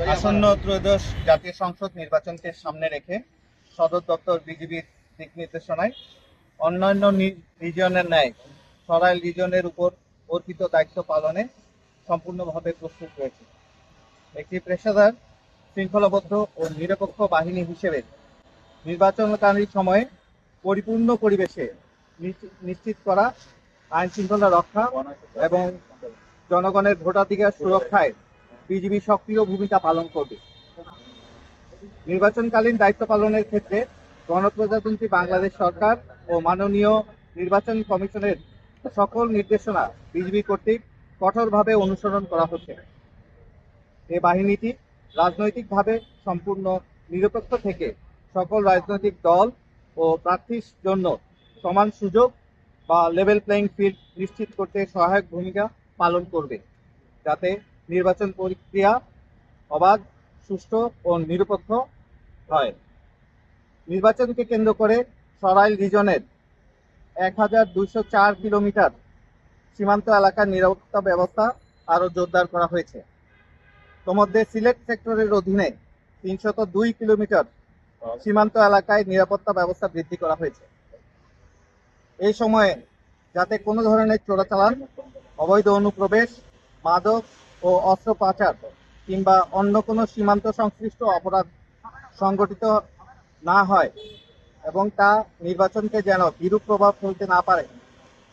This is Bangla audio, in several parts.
আসন্ন ত্রয়োদশ জাতীয় সংসদ নির্বাচনকে সামনে রেখে সদর দপ্তর বিজিবির দিক নির্দেশনায় অন্যান্য রিজিয়নের ন্যায় সরাইল রিজিয়নের উপর অর্পিত দায়িত্ব পালনে সম্পূর্ণভাবে প্রস্তুত রয়েছে। একটি পেশাদার, শৃঙ্খলাবদ্ধ ও নিরপেক্ষ বাহিনী হিসেবে নির্বাচনকালীন সময়ে পরিপূর্ণ পরিবেশে নিশ্চিত করা, আইন শৃঙ্খলা রক্ষা এবং জনগণের ভোটাধিকার সুরক্ষায় বিজিবি সক্রিয় ভূমিকা পালন করবে। নির্বাচনকালীন দায়িত্ব পালনের ক্ষেত্রে গণপ্রজাতন্ত্রী বাংলাদেশ সরকার ও মাননীয় নির্বাচন কমিশনের সকল নির্দেশনা বিজিবি কর্তৃক কঠোরভাবে অনুসরণ করা হচ্ছে। এই বাহিনীটি রাজনৈতিকভাবে সম্পূর্ণ নিরপেক্ষ থেকে সকল রাজনৈতিক দল ও প্রার্থীর জন্য সমান সুযোগ বা লেভেল প্লেইং ফিল্ড নিশ্চিত করতে সহায়ক ভূমিকা পালন করবে, যাতে নির্বাচন প্রক্রিয়া অবাধ, সুষ্ঠু ও নিরপেক্ষ হয়। নির্বাচনকে কেন্দ্র করে সরাইল রিজনের 1204 কিলোমিটার সীমান্ত এলাকার নিরাপত্তা ব্যবস্থা আরও জোরদার করা হয়েছে। তোমাদের সিলেট সেক্টরের অধীনে 302 কিলোমিটার সীমান্ত এলাকায় নিরাপত্তা ব্যবস্থা বৃদ্ধি করা হয়েছে। এই সময়ে যাতে কোনো ধরনের চোরাচালান, অবৈধ অনুপ্রবেশ, মাদক ও অস্ত্র পাচার কিংবা অন্য কোনো সীমান্ত সংশ্লিষ্ট অপরাধ সংগঠিত না হয় এবং তা নির্বাচনকে যেন বিরূপ প্রভাব ফেলতে না পারে,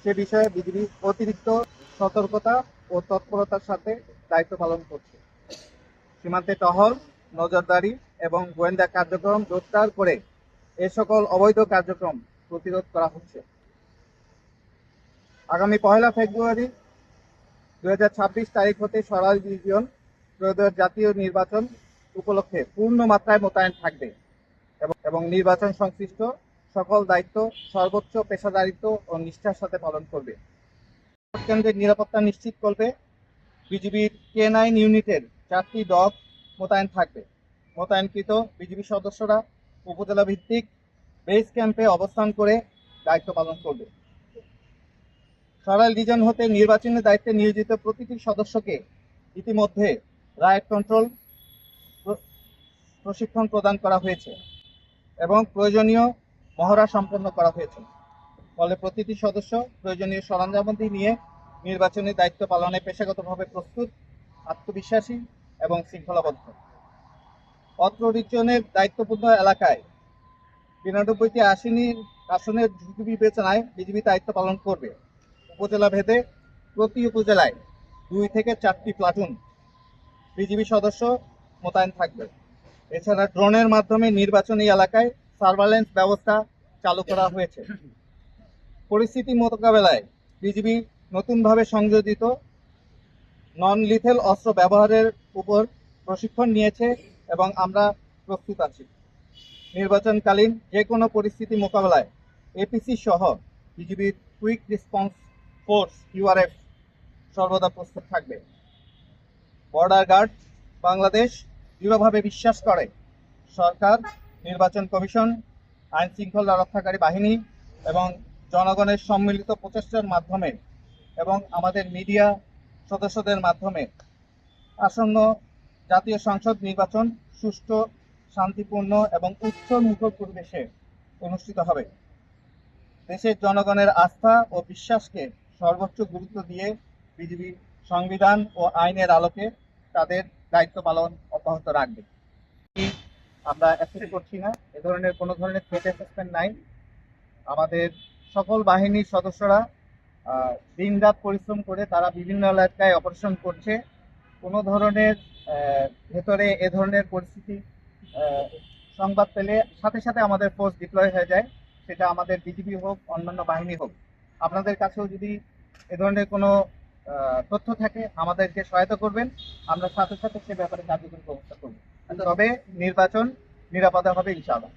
সে বিষয়ে বিজিবি অতিরিক্ত সতর্কতা ও তৎপরতার সাথে দায়িত্ব পালন করছে। সীমান্তে টহল, নজরদারি এবং গোয়েন্দা কার্যক্রম জোরদার করে এ সকল অবৈধ কার্যক্রম প্রতিরোধ করা হচ্ছে। আগামী 1 ফেব্রুয়ারি 2026 তারিখ হতে সরাইল রিজিয়ন ত্রয়োদশ জাতীয় নির্বাচন উপলক্ষে পূর্ণ মাত্রায় মোতায়েন থাকবে এবং নির্বাচন সংশ্লিষ্ট সকল দায়িত্ব সর্বোচ্চ পেশাদারিত্ব ও নিষ্ঠার সাথে পালন করবে। ভোট কেন্দ্রের নিরাপত্তা নিশ্চিত করবে বিজিবির K9 ইউনিটের 4টি ডগ মোতায়েন থাকবে। মোতায়েনকৃত বিজিবি সদস্যরা উপজেলা ভিত্তিক বেস ক্যাম্পে অবস্থান করে দায়িত্ব পালন করবে। সরাইল রিজন হতে নির্বাচনের দায়িত্বে নিয়োজিত প্রতিটি সদস্যকে ইতিমধ্যে রাইট কন্ট্রোল প্রশিক্ষণ প্রদান করা হয়েছে এবং প্রয়োজনীয় মহড়া সম্পন্ন করা হয়েছে। ফলে প্রতিটি সদস্য প্রয়োজনীয় সরঞ্জামাদি নিয়ে নির্বাচনী দায়িত্ব পালনে পেশাগতভাবে প্রস্তুত, আত্মবিশ্বাসী এবং শৃঙ্খলাবদ্ধ। অত্র রিজনের দায়িত্বপূর্ণ এলাকায় 92টি আসনের ঝুঁকি বিবেচনায় বিজিবি দায়িত্ব পালন করবে। উপজেলা ভেদে প্রতি উপজেলায় 2 থেকে 4টি প্লাটুন বিজিবি সদস্য মোতায়েন থাকবে। এছাড়া ড্রোনের মাধ্যমে নির্বাচনী এলাকায় সার্ভেইলেন্স ব্যবস্থা চালু করা হয়েছে। পরিস্থিতি মোকাবেলায় বিজিবি নতুনভাবে সংযোজিত নন লিথেল অস্ত্র ব্যবহারের উপর প্রশিক্ষণ নিয়েছে এবং আমরা প্রস্তুত আছি। নির্বাচনকালীন যে কোনো পরিস্থিতি মোকাবেলায় এপিসি সহ বিজিবির কুইক রেসপন্স ফোর্স URF সর্বদা প্রস্তুত থাকবে। বর্ডার গার্ড বাংলাদেশ দৃঢ়ভাবে বিশ্বাস করে সরকার, নির্বাচন কমিশন, আইন শৃঙ্খলা রক্ষাকারী বাহিনী এবং জনগণের সম্মিলিত প্রচেষ্টার মাধ্যমে এবং আমাদের মিডিয়া সদস্যদের মাধ্যমে আসন্ন জাতীয় সংসদ নির্বাচন সুষ্ঠু, শান্তিপূর্ণ এবং উৎসবমুখর পরিবেশে অনুষ্ঠিত হবে। দেশের জনগণের আস্থা ও বিশ্বাসকে সর্বোচ্চ গুরুত্ব দিয়ে বিজিবি সংবিধান ও আইনের আলোকে তাদের দায়িত্ব পালন অব্যাহত রাখবে। আমরা অ্যাসেস করছি না, এ ধরনের কোনো ধরনের থ্রেট অ্যাসেসমেন্ট নাই। আমাদের সকল বাহিনীর সদস্যরা দিনরাত পরিশ্রম করে তারা বিভিন্ন এলাকায় অপারেশন করছে। কোনো ধরনের ভেতরে এ ধরনের পরিস্থিতি সংবাদ পেলে সাথে সাথে আমাদের ফোর্স ডিপ্লয় হয়ে যায়, সেটা আমাদের বিজিবি হোক, অন্যান্য বাহিনী হোক। আপনাদের কাছেও যদি এ ধরনের কোনো তথ্য থাকে আমাদেরকে সহায়তা করবেন, আমরা সাথে সাথে সে ব্যাপারে কার্যকরী ব্যবস্থা করব। তবে নির্বাচন নিরাপদে হবে ইনশাআল্লাহ।